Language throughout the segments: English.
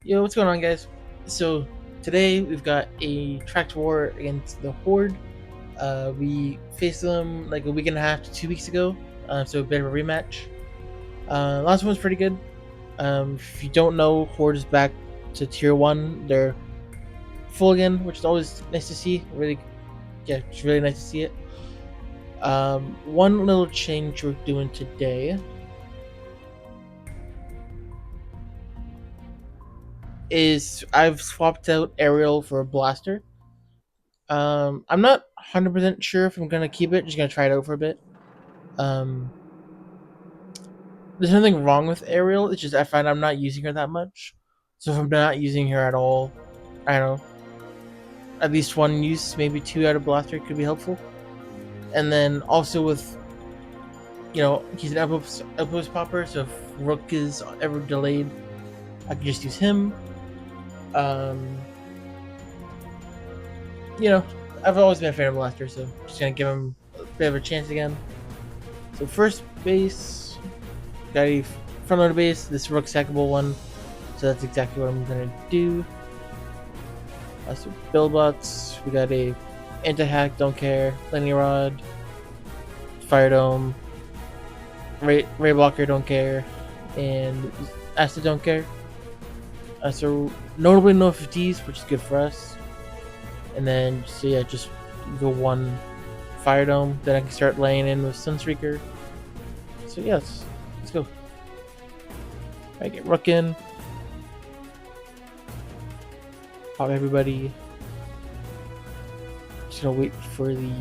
Yo, what's going on, guys? So today we've got a tracked war against the Horde. We faced them like a week and a half to 2 weeks ago, so a bit of a rematch. Last one was pretty good. If you don't know, Horde is back to tier one. They're full again, which is always nice to see. Really, yeah, it's really nice to see it. One little change we're doing today is I've swapped out Aerial for a Blaster. I'm not 100% sure if I'm gonna keep it. Just gonna try it out for a bit. Um, there's nothing wrong with Ariel. It's just I find I'm not using her that much. So if I'm not using her at all, I don't know. At least one use, maybe two out of Blaster could be helpful. And then also with he's an outpost popper, so if Rook is ever delayed, I can just use him. Um, you know, I've always been a fan of Blaster, so just gonna give him a bit of a chance again. So first base, got a front loader base, this Rook sackable one, so that's exactly what I'm gonna do. So build bots, we got a anti-hack, don't care, lightning rod, fire dome, ray blocker, don't care, and acid, don't care. So notably no 50s, which is good for us. And then so yeah, just go one fire dome, then I can start laying in with Sunstreaker. So yeah, let's go. I get Rook in. Pop everybody. Just gonna wait for the.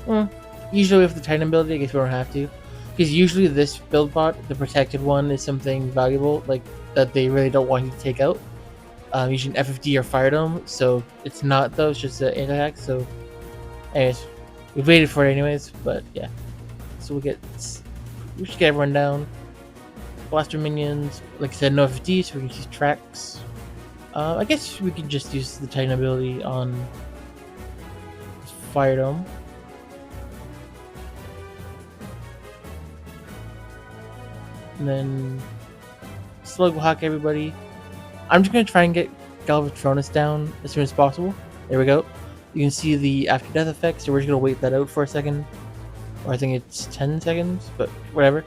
Well, usually with the Titan ability, I guess we don't have to, because usually this build bot, the protected one, is something valuable, like that they really don't want you to take out. Using FFD or Fire Dome, so it's not though. It's just an anti-hack. So, anyways, we waited for it anyways, but yeah. So we should get everyone down. Blaster minions, like I said, no FFD, so we can use tracks. I guess we could just use the Titan ability on Fire Dome. And then Slug will hack everybody. I'm just going to try and get Galvatronus down as soon as possible. There we go. You can see the after death effect, so we're just going to wait that out for a second. Or I think it's 10 seconds, but whatever.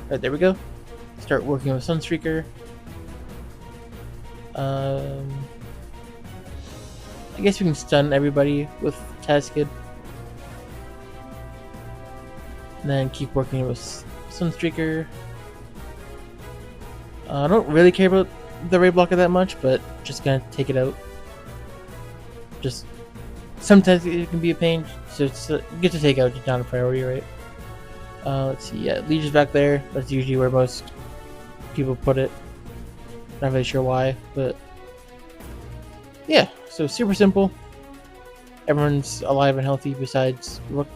Alright, there we go. Start working with Sunstreaker. I guess we can stun everybody with Taskid. And then keep working with Sunstreaker. I don't really care about the ray blocker that much, but just gonna take it out. Just sometimes it can be a pain, so it's get to take out, just not a priority, right? Let's see, yeah, Leech is back there. That's usually where most people put it. Not really sure why, but yeah, so super simple. Everyone's alive and healthy besides Rook,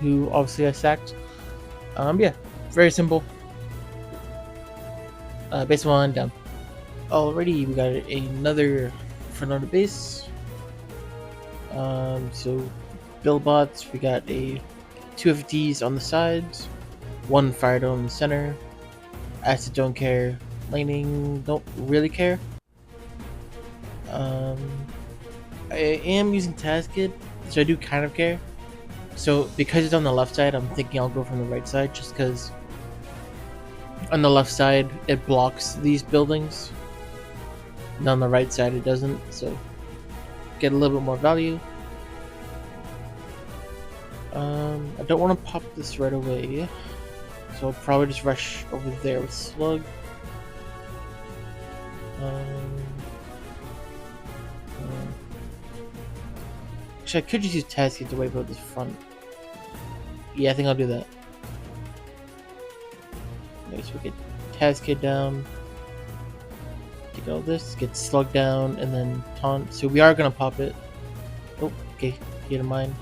who obviously I sacked. Yeah, very simple. Base one down. Already we got another front loader base. So build bots, we got a 2 FTs on the sides, one fire dome in the center. Acid don't care, lightning don't really care. I am using Taskid, so I do kind of care. So because it's on the left side, I'm thinking I'll go from the right side, just because on the left side it blocks these buildings, and on the right side it doesn't, so get a little bit more value. I don't want to pop this right away, so I'll probably just rush over there with Slug. Actually, I could just use Taskid to wipe out this front. Yeah, I think I'll do that. Okay, so we get Taskid down. Take all this, get Slug down, and then Taunt. So we are gonna pop it. Oh, okay, keep in mind.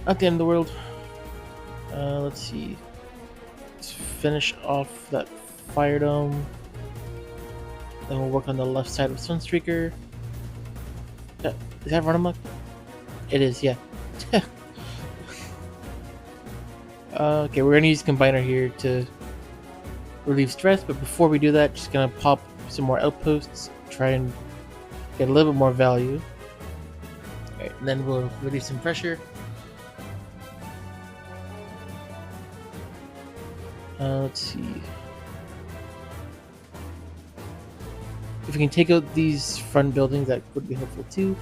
Not the end of the world. Let's see. Let's finish off that Fire Dome. Then we'll work on the left side with Sunstreaker. Is that run amok? It is, yeah. Okay, we're gonna use Combiner here to relieve stress. But before we do that, just gonna pop some more outposts, try and get a little bit more value. Alright, and then we'll relieve some pressure. Let's see. If we can take out these front buildings, that would be helpful too.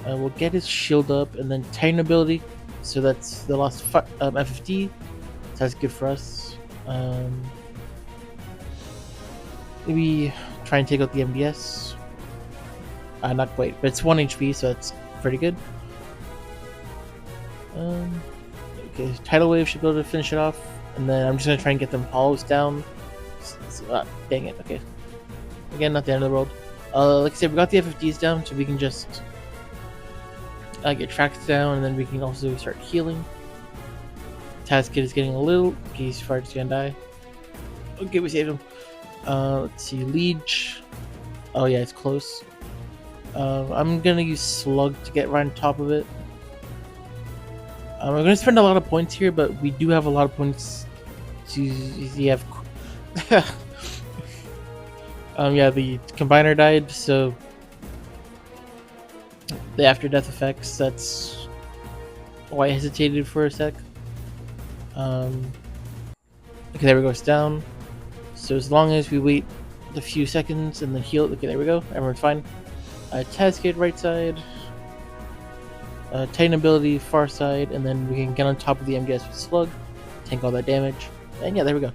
We'll get his shield up, and then Titan ability. So that's the last FFD. So that's good for us. Maybe try and take out the MDS. Not quite, but it's 1 HP, so that's pretty good. Okay, Tidal Wave should be able to finish it off. And then I'm just going to try and get them hollows down. Dang it, okay. Again, not the end of the world. Like I said, we got the FFDs down, so we can just get tracks down, and then we can also start healing. Taskid is getting a little. He's just gonna die. Okay, we saved him. Let's see, Liege. Oh yeah, it's close. I'm gonna use Slug to get right on top of it. We're gonna spend a lot of points here, but we do have a lot of points to have. Yeah, the combiner died, so the after death effects, that's why I hesitated for a sec. Okay, there we go, it's down. So as long as we wait a few seconds and then heal, okay, there we go, everyone's fine. Taskade right side, Titan ability far side, and then we can get on top of the MDS with Slug, tank all that damage, and yeah, there we go.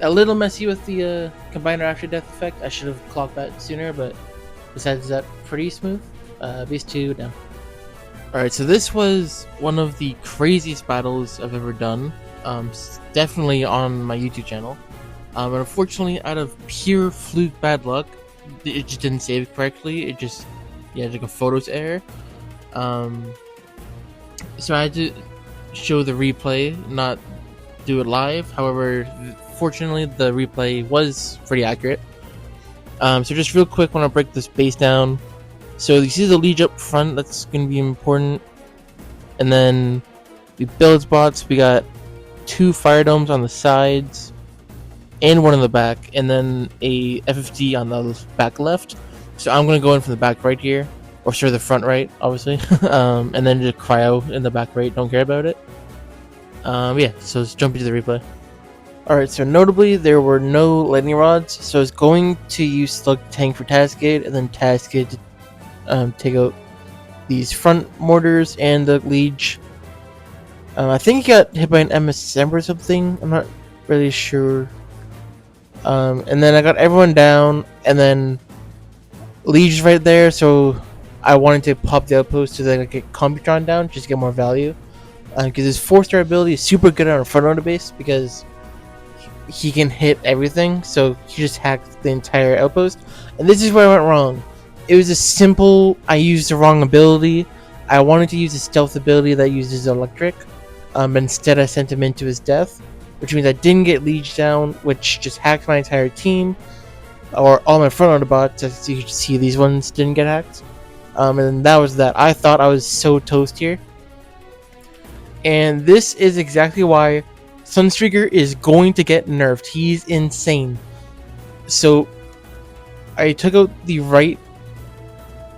A little messy with the combiner after death effect. I should have clocked that sooner, but besides that, pretty smooth. These two down. Alright, so this was one of the craziest battles I've ever done. Definitely on my YouTube channel. But unfortunately, out of pure fluke bad luck, it just didn't save correctly. It just, yeah, like a photos error. So I had to show the replay, not do it live. However, fortunately, the replay was pretty accurate. So just real quick, want to break this base down. So you see the Liege up front, that's going to be important. And then we build spots, we got 2 fire domes on the sides and 1 in the back, and then a FFD on the back left. So I'm going to go in from the back right here, or sorry, the front right, obviously. And then just cryo in the back right, don't care about it. Yeah, so let's jump into the replay. Alright, so notably there were no lightning rods, so I was going to use Slug tank for Taskade, and then Taskade to take out these front mortars and the Liege. I think he got hit by an MSM or something, I'm not really sure. And then I got everyone down, and then Liege right there, so I wanted to pop the outpost so that I could get Computron down, just to get more value. Because his 4-star ability is super good on a front order base, because he can hit everything, so he just hacked the entire outpost. And this is where I went wrong. It was a simple, I used the wrong ability. I wanted to use a stealth ability that uses electric, but instead I sent him into his death, which means I didn't get Liege down, which just hacked my entire team, or all my front order bots. As you can see, these ones didn't get hacked. And that was that. I thought I was so toast here. And this is exactly why Sunstreaker is going to get nerfed. He's insane. So I took out the right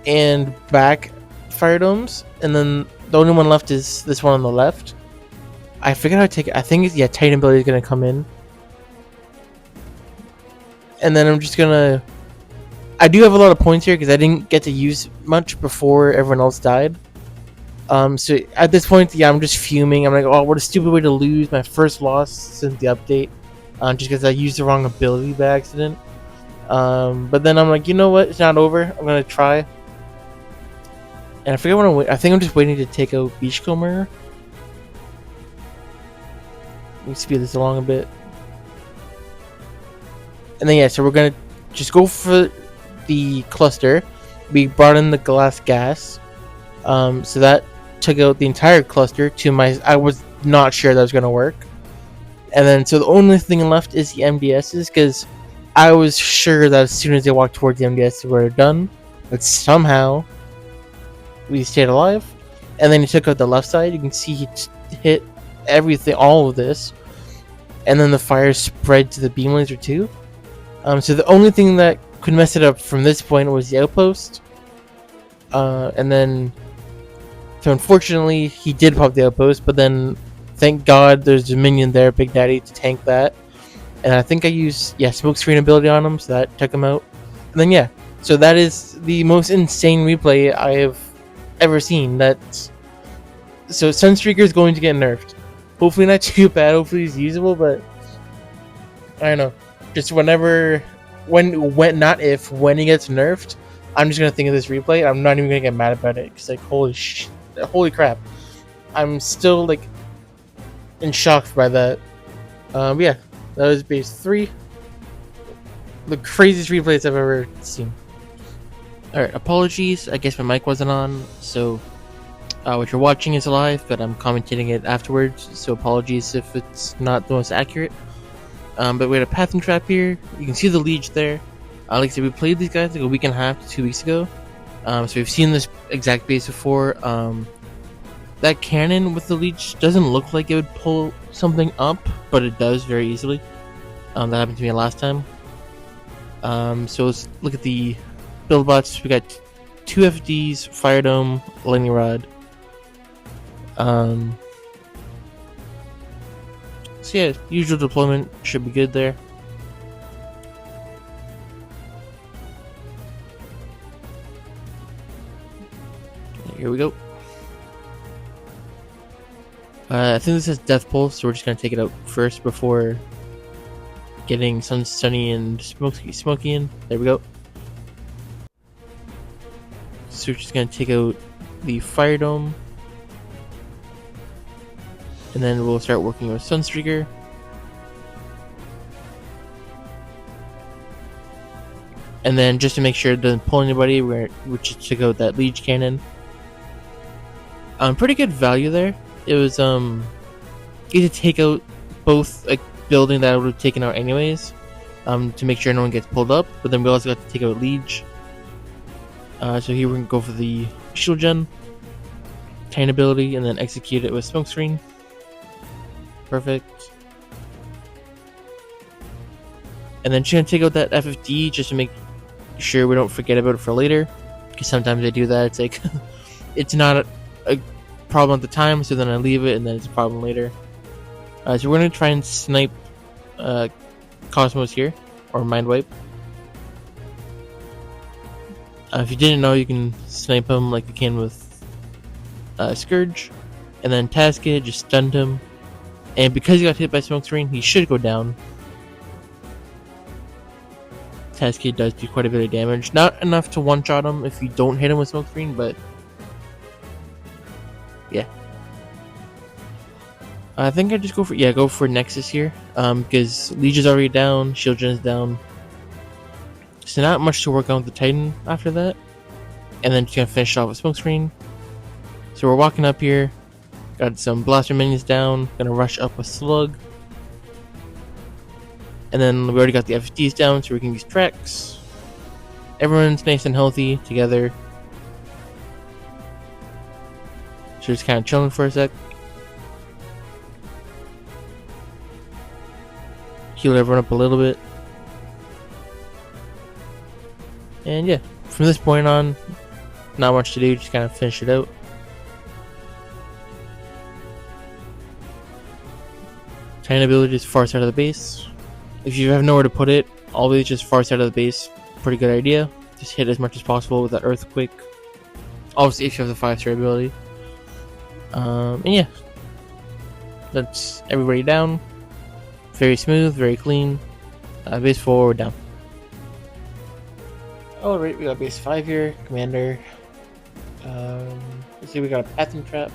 and back fire domes, and then the only one left is this one on the left. I forget how to take it. I think it's, yeah, Titan ability is going to come in. And then I'm just going to... I do have a lot of points here because I didn't get to use much before everyone else died. So at this point, yeah, I'm just fuming. I'm like, oh, what a stupid way to lose my first loss since the update. Just because I used the wrong ability by accident. But then I'm like, you know what? It's not over. I'm going to try. And I forget what I'm waiting. I think I'm just waiting to take out Beachcomber. Let me speed this along a bit. And then, yeah, so we're going to just go for the cluster. We brought in the glass gas. So that took out the entire cluster to my... I was not sure that was going to work. And then, so the only thing left is the MDSs, because I was sure that as soon as they walked towards the MDS, they were done. But somehow, we stayed alive. And then he took out the left side. You can see he hit everything, all of this. and then the fire spread to the beam laser too. So the only thing that could mess it up from this point was the outpost. And then, so unfortunately, he did pop the outpost, but then, thank God, there's a minion there, Big Daddy, to tank that. And I think I used, smoke screen ability on him, so that took him out. And then, so that is the most insane replay I have ever seen. So Sunstreaker is going to get nerfed. Hopefully not too bad, hopefully he's usable, but I don't know. Just when he gets nerfed, I'm just gonna think of this replay. I'm not even gonna get mad about it. Cause like holy crap, I'm still like in shock by that. That was base 3. The craziest replays I've ever seen. All right, apologies. I guess my mic wasn't on, so what you're watching is live, but I'm commentating it afterwards. So apologies if it's not the most accurate. But we had a pathing trap here. You can see the leech there. Like I said, we played these guys like a week and a half to 2 weeks ago. So we've seen this exact base before. That cannon with the leech doesn't look like it would pull something up, but it does very easily. That happened to me last time. So let's look at the build bots. We got 2 FDs, Fire Dome, Lightning Rod. So yeah, usual deployment should be good there. Here we go. I think this is Death Pulse, so we're just gonna take it out first before getting Sunny and Smoky in. There we go. So we're just gonna take out the Fire Dome. And then we'll start working with Sunstreaker. And then just to make sure it doesn't pull anybody, we just took out that Leech Cannon. Pretty good value there. It was easy to take out both a building that I would have taken out anyways, to make sure no one gets pulled up. But then we also got to take out Leech. So here we're gonna go for the Shield Gen, Tine ability, and then execute it with Smokescreen. Perfect. And then just gonna take out that FFD just to make sure we don't forget about it for later, because sometimes I do that. It's like it's not a problem at the time, so then I leave it and then it's a problem later. So we're gonna try and snipe Cosmos here, or Mind Wipe. If you didn't know, you can snipe him like you can with Scourge, and then Tasket just stunned him. And because he got hit by Smokescreen, he should go down. Tasket does do quite a bit of damage. Not enough to one-shot him if you don't hit him with Smokescreen, but yeah. I think I just go for Nexus here, because Leech is already down, Shield Gen is down. So not much to work on with the Titan after that. And then just gonna finish off with Smokescreen. So we're walking up here. Got some blaster minions down. Gonna rush up with Slug. And then we already got the FDs down, so we can use tracks. Everyone's nice and healthy together. So just kind of chilling for a sec. Heal everyone up a little bit. And yeah, from this point on, not much to do, just kind of finish it out. Tiny ability is far side of the base. If you have nowhere to put it, always just far side of the base. Pretty good idea. Just hit as much as possible with that Earthquake. Obviously, if you have the 5-star ability. And yeah, that's everybody down. Very smooth, very clean. Base 4, we're down. Alright, we got base 5 here, Commander. Let's see, we got a Pathing Trap.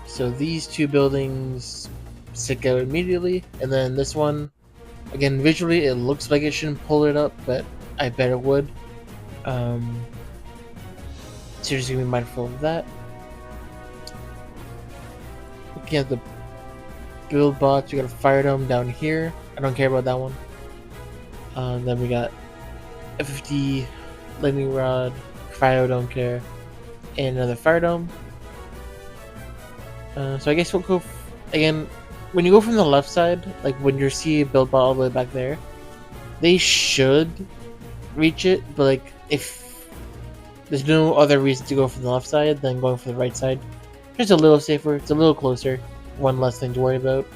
So these 2 buildings stick out immediately, and then this one, again, visually it looks like it shouldn't pull it up, but I bet it would. So you're just gonna be mindful of that. Looking at the build bots, we got a Fire Dome down here. I don't care about that one. Then we got FFD, Lightning Rod, Cryo, don't care, and another Fire Dome. So I guess we'll go again. when you go from the left side, like when you see a build bot all the way back there, they should reach it, but like if there's no other reason to go from the left side than going for the right side, just a little safer, it's a little closer, one less thing to worry about.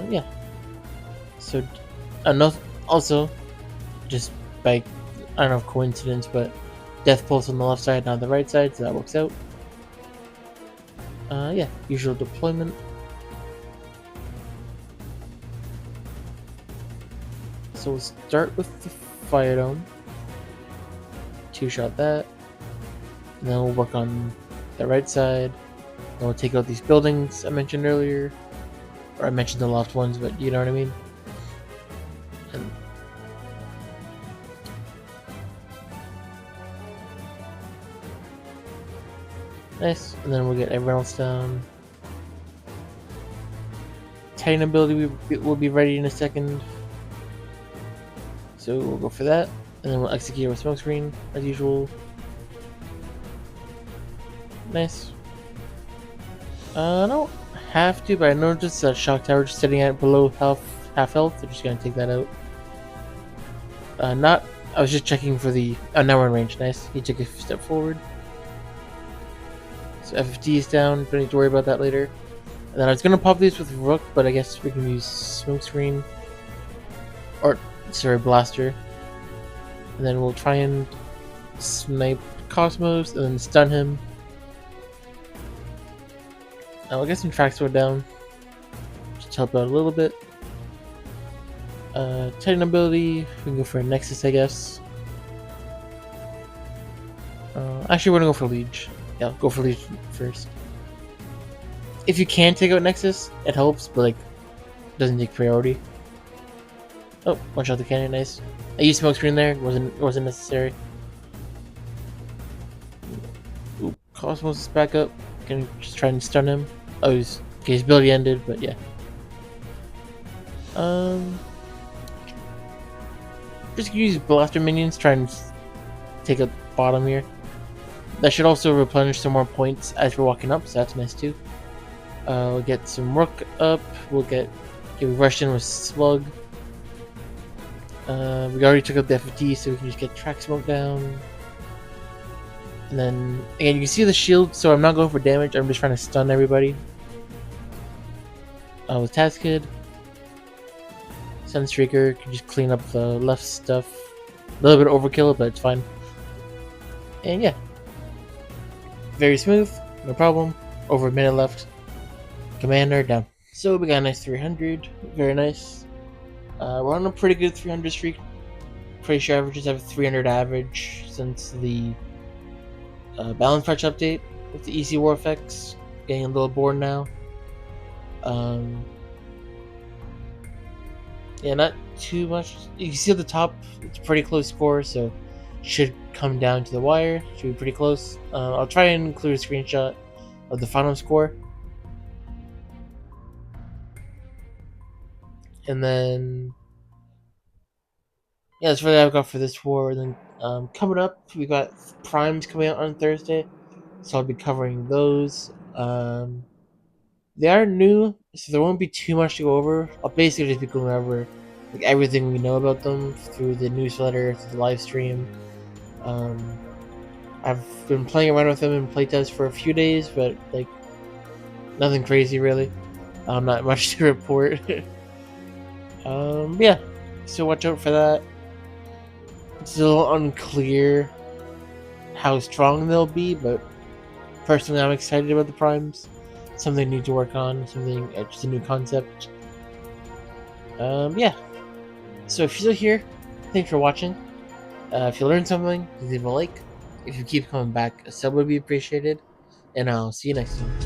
Yeah. So, also, just by, I don't know if coincidence, but Death Pulse on the left side, not the right side, so that works out. Yeah, usual deployment. So we'll start with the Fire Dome. Two-shot that. And then we'll work on the right side. Then we'll take out these buildings I mentioned earlier. Or I mentioned the left ones, but you know what I mean. And nice. And then we'll get everyone else down. Titan ability will be ready in a second. So we'll go for that. And then we'll execute our smoke screen as usual. Nice. I don't have to, but I noticed that shock tower just sitting at below half health. I'm just gonna take that out. I was just checking for the. Oh, now we're in range. Nice. He took a step forward. So FFD is down. Don't need to worry about that later. And then I was gonna pop these with Rook, but I guess we can use smoke screen. Or sorry, blaster. And then we'll try and snipe Cosmos and then stun him. Now I'll get some tracks slowed down. Just help out a little bit. Titan ability, we can go for a Nexus, I guess. Actually, we're gonna go for Liege. Yeah, go for Liege first. If you can take out Nexus, it helps, but like, doesn't take priority. Oh, one shot the cannon, nice. I used smoke screen there, wasn't necessary. Ooh, Cosmos is back up. Gonna just try and stun him. Oh, his ability ended, but yeah. Just use blaster minions, try and take out the bottom here. That should also replenish some more points as we're walking up, so that's nice too. We'll get some Rook up. We'll get rushed in with Slug. We already took out the FFT, so we can just get track smoke down. And then again, you can see the shield, so I'm not going for damage. I'm just trying to stun everybody. With Task Kid, Sunstreaker can just clean up the left stuff. A little bit of overkill, but it's fine. And yeah, very smooth, no problem. Over a minute left. Commander down. So we got a nice 300, very nice. We're on a pretty good 300 streak. Pretty sure averages have 300 average since the balance patch update with the EC War effects. Getting a little bored now. Yeah, not too much. You can see at the top, it's a pretty close score, so should come down to the wire. Should be pretty close. I'll try and include a screenshot of the final score. And then, yeah, that's really all I've got for this war. And then coming up, we got Primes coming out on Thursday, so I'll be covering those. They are new, so there won't be too much to go over. I'll basically just be going over like everything we know about them through the newsletter, through the live stream. I've been playing around with them in playtest for a few days, but like nothing crazy really. Not much to report. Yeah, so watch out for that. It's still unclear how strong they'll be, but personally I'm excited about the primes. Something new to work on, something just a new concept. Yeah. So if you're still here, thanks for watching. If you learned something, leave a like. If you keep coming back, a sub would be appreciated. And I'll see you next time.